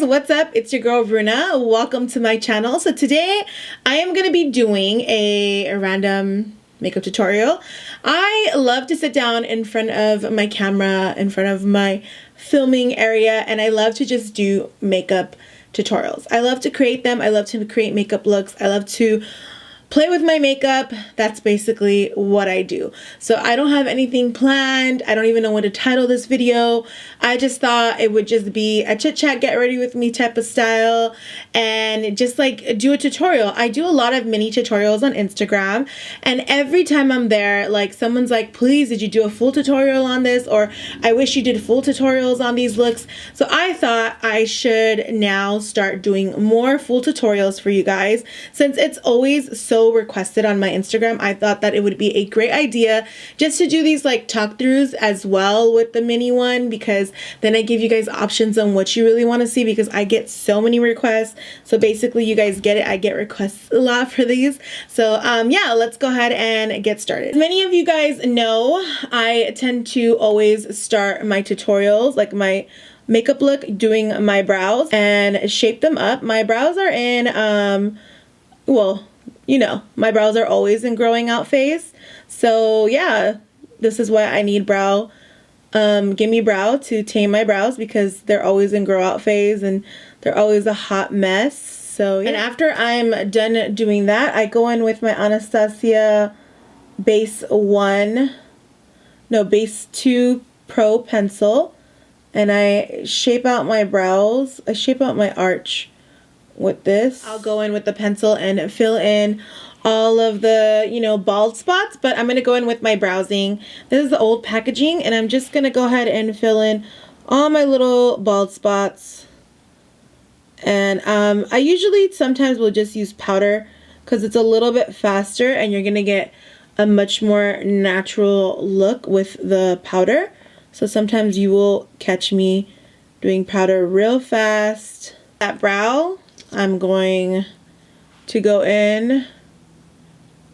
what's up? It's your girl Bruna. Welcome to my channel. So today I am going to be doing a random makeup tutorial. I love to sit down in front of my camera, in front of my filming area, and I love to just do makeup tutorials. I love to create them. I love to create makeup looks. I love to play with my makeup. That's basically what I do. So I don't have anything planned. I don't even know what to title this video. I just thought it would just be a chit chat, get ready with me type of style, and just like do a tutorial. I do a lot of mini tutorials on Instagram, and every time I'm there, like someone's like, please, did you do a full tutorial on this? Or I wish you did full tutorials on these looks. So I thought I should now start doing more full tutorials for you guys. Since it's always so requested on my Instagram, I thought that it would be a great idea just to do these like talk throughs as well with the mini one, because then I give you guys options on what you really want to see, because I get so many requests. So basically you guys get it, I get requests a lot for these. So yeah, let's go ahead and get started. As many of you guys know, I tend to always start my tutorials, like my makeup look, doing my brows and shape them up. My brows are in well, you know, my brows are always in growing out phase. So yeah, this is why I need Gimme Brow to tame my brows, because they're always in grow out phase and they're always a hot mess. So yeah. And after I'm done doing that, I go in with my Anastasia base 2 Pro pencil, and I shape out my brows. I shape out my arch with this. I'll go in with the pencil and fill in all of the, you know, bald spots, but I'm going to go in with my browsing. This is the old packaging, and I'm just going to go ahead and fill in all my little bald spots. And I usually sometimes will just use powder because it's a little bit faster and you're going to get a much more natural look with the powder. So sometimes you will catch me doing powder real fast. That brow, I'm going to go in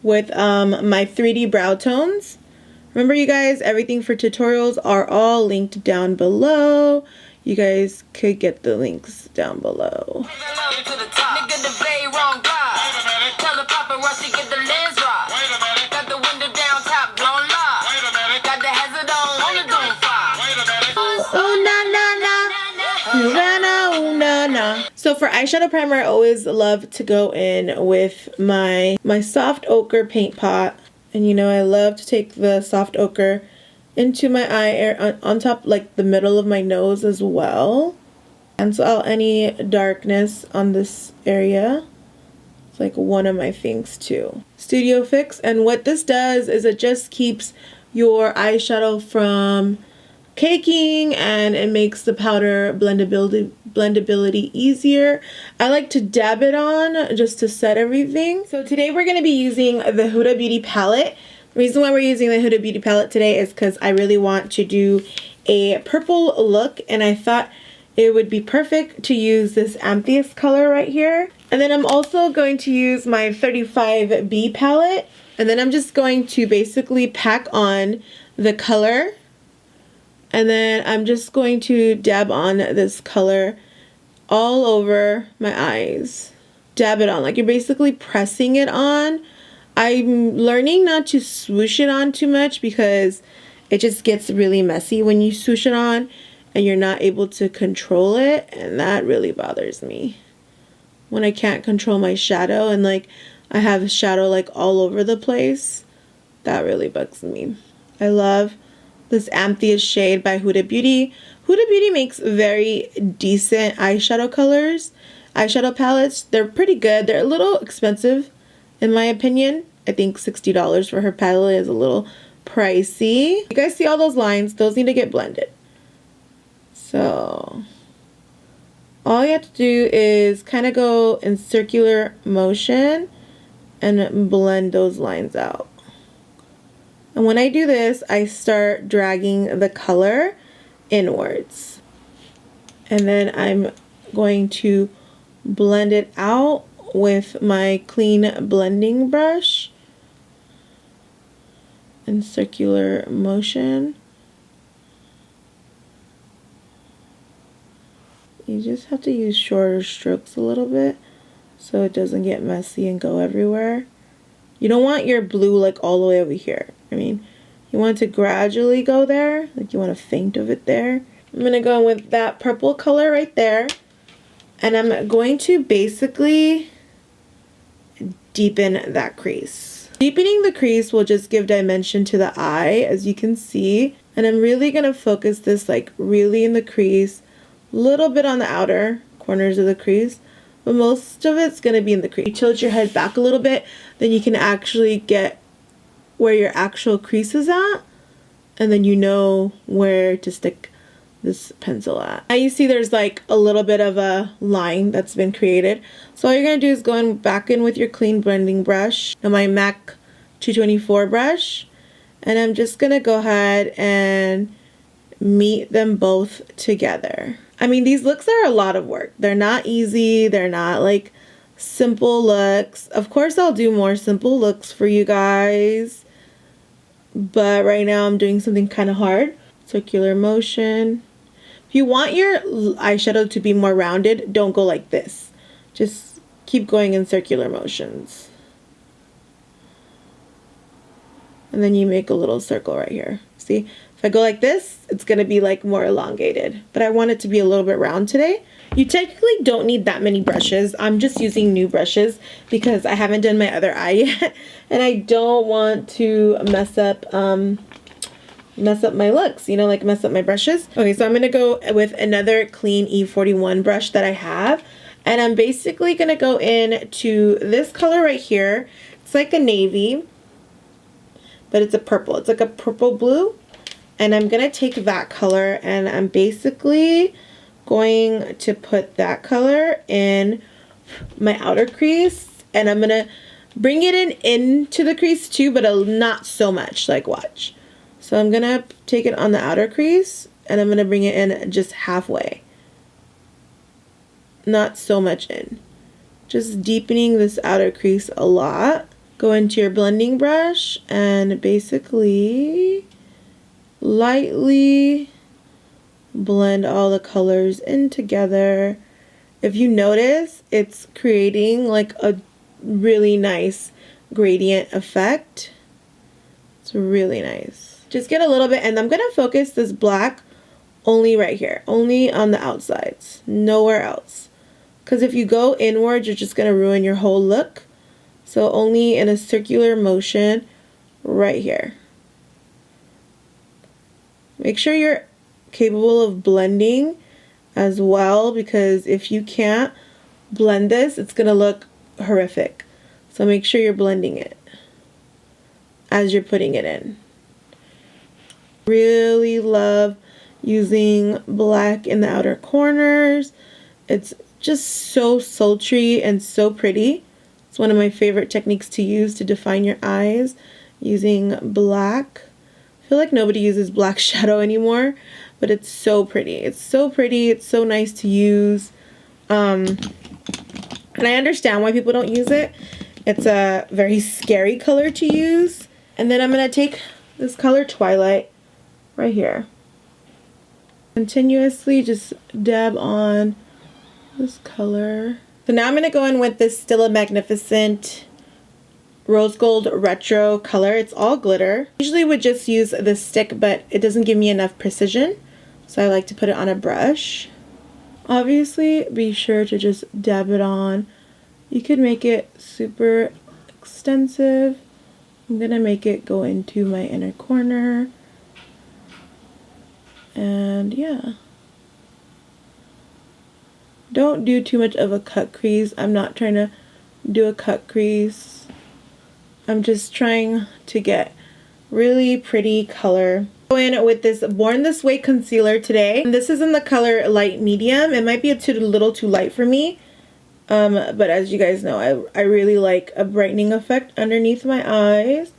with my 3D brow tones. Remember, you guys, everything for tutorials are all linked down below. You guys could get the links down below. So for eyeshadow primer, I always love to go in with my soft ochre paint pot. And you know, I love to take the soft ochre into my eye on top, like the middle of my nose as well. Cancel out any darkness on this area. It's like one of my things too. Studio Fix, and what this does is it just keeps your eyeshadow from caking, and it makes the powder blendability easier. I like to dab it on just to set everything. So today we're going to be using the Huda Beauty palette. The reason why we're using the Huda Beauty palette today is because I really want to do a purple look, and I thought it would be perfect to use this amethyst color right here. And then I'm also going to use my 35B palette, and then I'm just going to basically pack on the color. And then I'm just going to dab on this color all over my eyes. Dab it on, like you're basically pressing it on. I'm learning not to swoosh it on too much because it just gets really messy when you swoosh it on and you're not able to control it, and that really bothers me. When I can't control my shadow and like I have shadow like all over the place, that really bugs me. I love this amethyst shade by Huda Beauty. Huda Beauty makes very decent eyeshadow colors, eyeshadow palettes. They're pretty good. They're a little expensive in my opinion. I think $60 for her palette is a little pricey. You guys see all those lines? Those need to get blended. So all you have to do is kind of go in circular motion and blend those lines out. And when I do this, I start dragging the color inwards. And then I'm going to blend it out with my clean blending brush in circular motion. You just have to use shorter strokes a little bit so it doesn't get messy and go everywhere. You don't want your blue like all the way over here. I mean, you want it to gradually go there, like you want a faint of it there. I'm gonna go in with that purple color right there, and I'm going to basically deepen that crease. Deepening the crease will just give dimension to the eye, as you can see, and I'm really gonna focus this like really in the crease, a little bit on the outer corners of the crease, but most of it's gonna be in the crease. You tilt your head back a little bit, then you can actually get where your actual crease is at, and then you know where to stick this pencil at. Now you see there's like a little bit of a line that's been created. So all you're gonna do is go back in with your clean blending brush, and my MAC 224 brush, and I'm just gonna go ahead and meet them both together. I mean, these looks are a lot of work. They're not easy. They're not like simple looks. Of course, I'll do more simple looks for you guys, but right now I'm doing something kind of hard. Circular motion. If you want your eyeshadow to be more rounded, don't go like this. Just keep going in circular motions. And then you make a little circle right here. See, if I go like this, it's gonna be like more elongated, but I want it to be a little bit round today. You technically don't need that many brushes. I'm just using new brushes because I haven't done my other eye yet, and I don't want to mess up my looks, you know, like mess up my brushes. Okay, so I'm gonna go with another clean E41 brush that I have, and I'm basically gonna go in to this color right here. It's like a navy, but it's a purple. It's like a purple blue, and I'm gonna take that color, and I'm basically going to put that color in my outer crease, and I'm gonna bring it into the crease too, but not so much, like watch. So I'm gonna take it on the outer crease, and I'm gonna bring it in just halfway. Not so much in. Just deepening this outer crease a lot. Go into your blending brush and basically lightly blend all the colors in together. If you notice, it's creating like a really nice gradient effect. It's really nice. Just get a little bit, and I'm gonna focus this black only right here, only on the outsides, nowhere else. Because if you go inward, you're just gonna ruin your whole look. So only in a circular motion right here. Make sure you're capable of blending as well, because if you can't blend this, it's gonna look horrific. So make sure you're blending it as you're putting it in. Really love using black in the outer corners. It's just so sultry and so pretty. It's one of my favorite techniques to use to define your eyes, using black. I feel like nobody uses black shadow anymore, but it's so pretty. It's so pretty. It's so nice to use. And I understand why people don't use it. It's a very scary color to use. And then I'm going to take this color Twilight right here. Continuously just dab on this color. So now I'm going to go in with this Stila Magnificent Rose Gold Retro color. It's all glitter. Usually would just use this stick, but it doesn't give me enough precision, so I like to put it on a brush. Obviously, be sure to just dab it on. You could make it super extensive. I'm going to make it go into my inner corner. And yeah. Don't do too much of a cut crease. I'm not trying to do a cut crease. I'm just trying to get really pretty color. Go in with this Born This Way concealer today. And this is in the color light medium. It might be a little too light for me. But as you guys know, I really like a brightening effect underneath my eyes.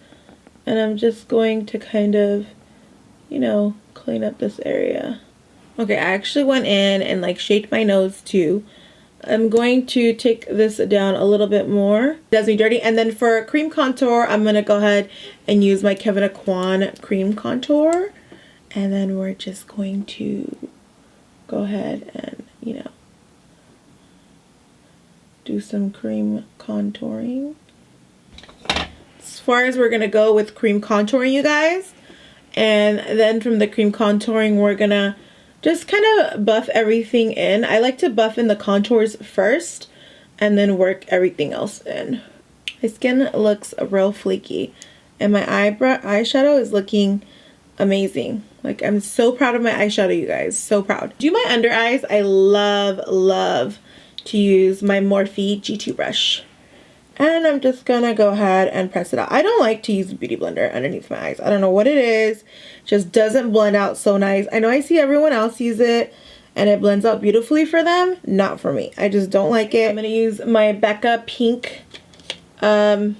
And I'm just going to kind of, you know, clean up this area. Okay, I actually went in and like shaped my nose too. I'm going to take this down a little bit more. It does me dirty. And then for cream contour, I'm going to go ahead and use my KEVYN AUCOIN cream contour. And then we're just going to go ahead and, you know, do some cream contouring. As far as we're gonna go with cream contouring, you guys, and then from the cream contouring we're gonna just kind of buff everything in. I like to buff in the contours first and then work everything else in. My skin looks real flaky and my eyeshadow is looking amazing. Like, I'm so proud of my eyeshadow, you guys, so proud. Do my under eyes, I love to use my Morphe G2 brush. And I'm just gonna go ahead and press it out. I don't like to use a beauty blender underneath my eyes. I don't know what it is. Just doesn't blend out so nice. I know I see everyone else use it and it blends out beautifully for them. Not for me. I just don't like it. I'm gonna use my Becca Pink blur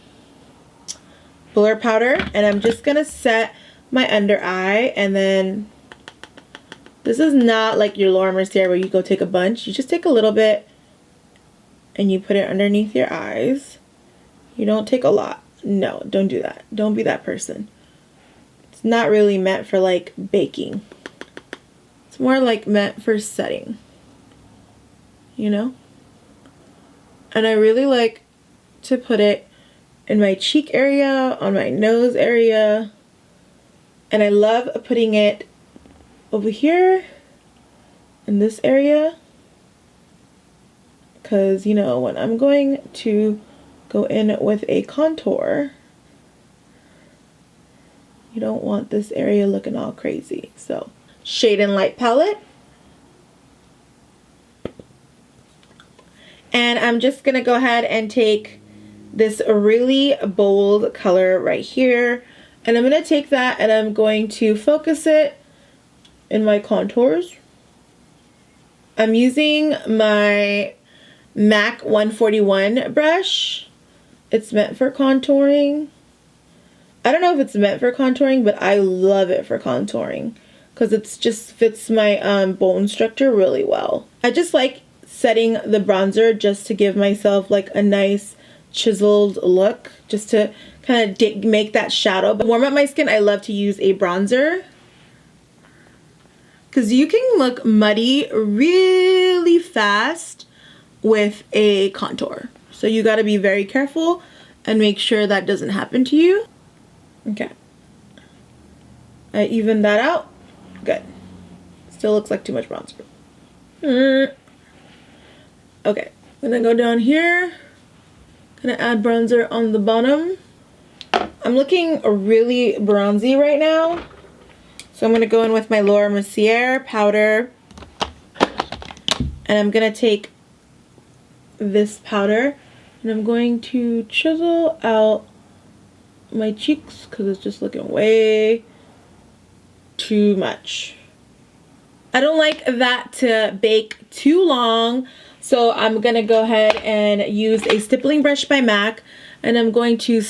powder, and I'm just gonna set my under eye. And then this is not like your Laura Mercier where you go take a bunch. You just take a little bit and you put it underneath your eyes. You don't take a lot. No, don't do that. Don't be that person. It's not really meant for like baking. It's more like meant for setting, you know? And I really like to put it in my cheek area, on my nose area. And I love putting it over here in this area. Because, you know, when I'm going to go in with a contour, you don't want this area looking all crazy. So, Shade and Light palette. And I'm just going to go ahead and take this really bold color right here. And I'm going to take that and I'm going to focus it in my contours. I'm using my MAC 141 brush. It's meant for contouring. I don't know if it's meant for contouring, but I love it for contouring because it just fits my bone structure really well. I just like setting the bronzer just to give myself like a nice chiseled look, just to kind of make that shadow. But warm up my skin, I love to use a bronzer because you can look muddy really fast with a contour. So you got to be very careful and make sure that doesn't happen to you. Okay. I evened that out. Good. Still looks like too much bronzer. Okay. I'm gonna go down here. Gonna add bronzer on the bottom. I'm looking really bronzy right now. So I'm gonna go in with my Laura Mercier powder. And I'm gonna take this powder and I'm going to chisel out my cheeks because it's just looking way too much. I don't like that to bake too long, so I'm gonna go ahead and use a stippling brush by MAC and I'm going to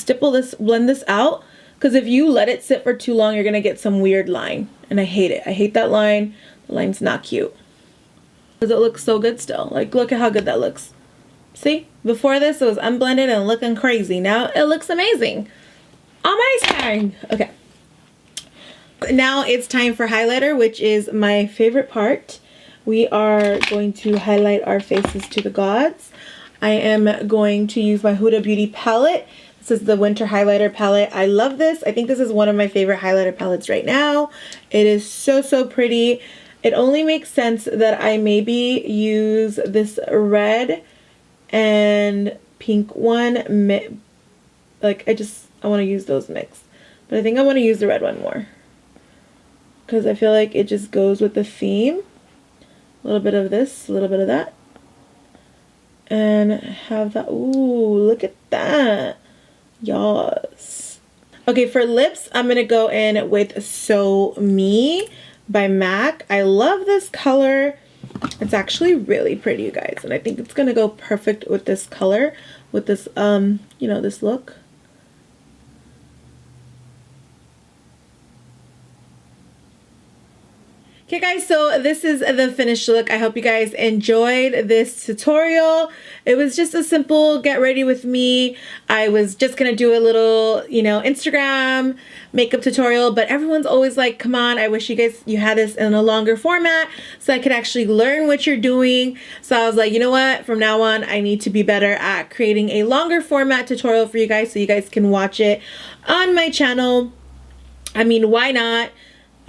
blend this out, because if you let it sit for too long you're gonna get some weird line and I hate it. I hate that line. The line's not cute because it looks so good still. Like, look at how good that looks. See, before this it was unblended and looking crazy. Now it looks amazing. Amazing. Okay. Now it's time for highlighter, which is my favorite part. We are going to highlight our faces to the gods. I am going to use my Huda Beauty palette. This is the winter highlighter palette. I love this. I think this is one of my favorite highlighter palettes right now. It is so pretty. It only makes sense that I maybe use this red and pink one. Like, I want to use those mixed. But I think I want to use the red one more, because I feel like it just goes with the theme. A little bit of this, a little bit of that. And have that. Ooh, look at that. Yes. Okay, for lips, I'm going to go in with So Me by MAC. I love this color. It's actually really pretty, you guys. And I think it's going to go perfect with this color, with this, you know, this look. Okay guys, so this is the finished look. I hope you guys enjoyed this tutorial. It was just a simple get ready with me. I was just gonna do a little, you know, Instagram makeup tutorial, but everyone's always like, come on, I wish you had this in a longer format so I could actually learn what you're doing. So I was like, you know what, from now on I need to be better at creating a longer format tutorial for you guys so you guys can watch it on my channel. I mean, why not?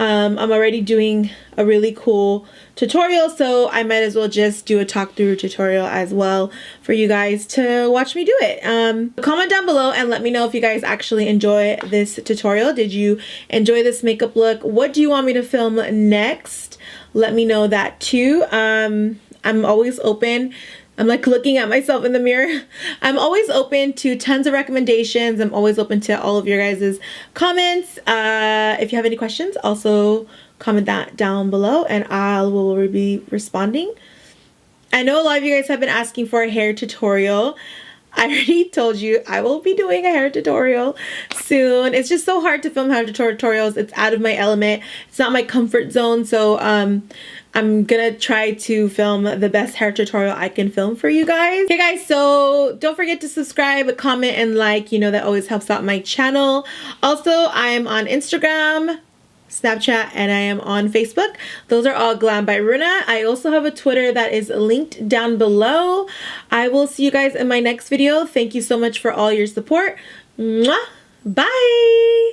I'm already doing a really cool tutorial, so I might as well just do a talk through tutorial as well for you guys to watch me do it. Comment down below and let me know if you guys actually enjoy this tutorial. Did you enjoy this makeup look? What do you want me to film next? Let me know that too. I'm always open. I'm like looking at myself in the mirror. I'm always open to tons of recommendations. I'm always open to all of your guys' comments. If you have any questions, also comment that down below and I will be responding. I know a lot of you guys have been asking for a hair tutorial. I already told you I will be doing a hair tutorial soon. It's just so hard to film hair tutorials. It's out of my element. It's not my comfort zone. So I'm gonna try to film the best hair tutorial I can film for you guys. Okay guys, so don't forget to subscribe, comment, and like. You know, that always helps out my channel. Also, I am on Instagram, Snapchat, and I am on Facebook. Those are all Glam by Runa. I also have a Twitter that is linked down below. I will see you guys in my next video. Thank you so much for all your support. Mwah! Bye!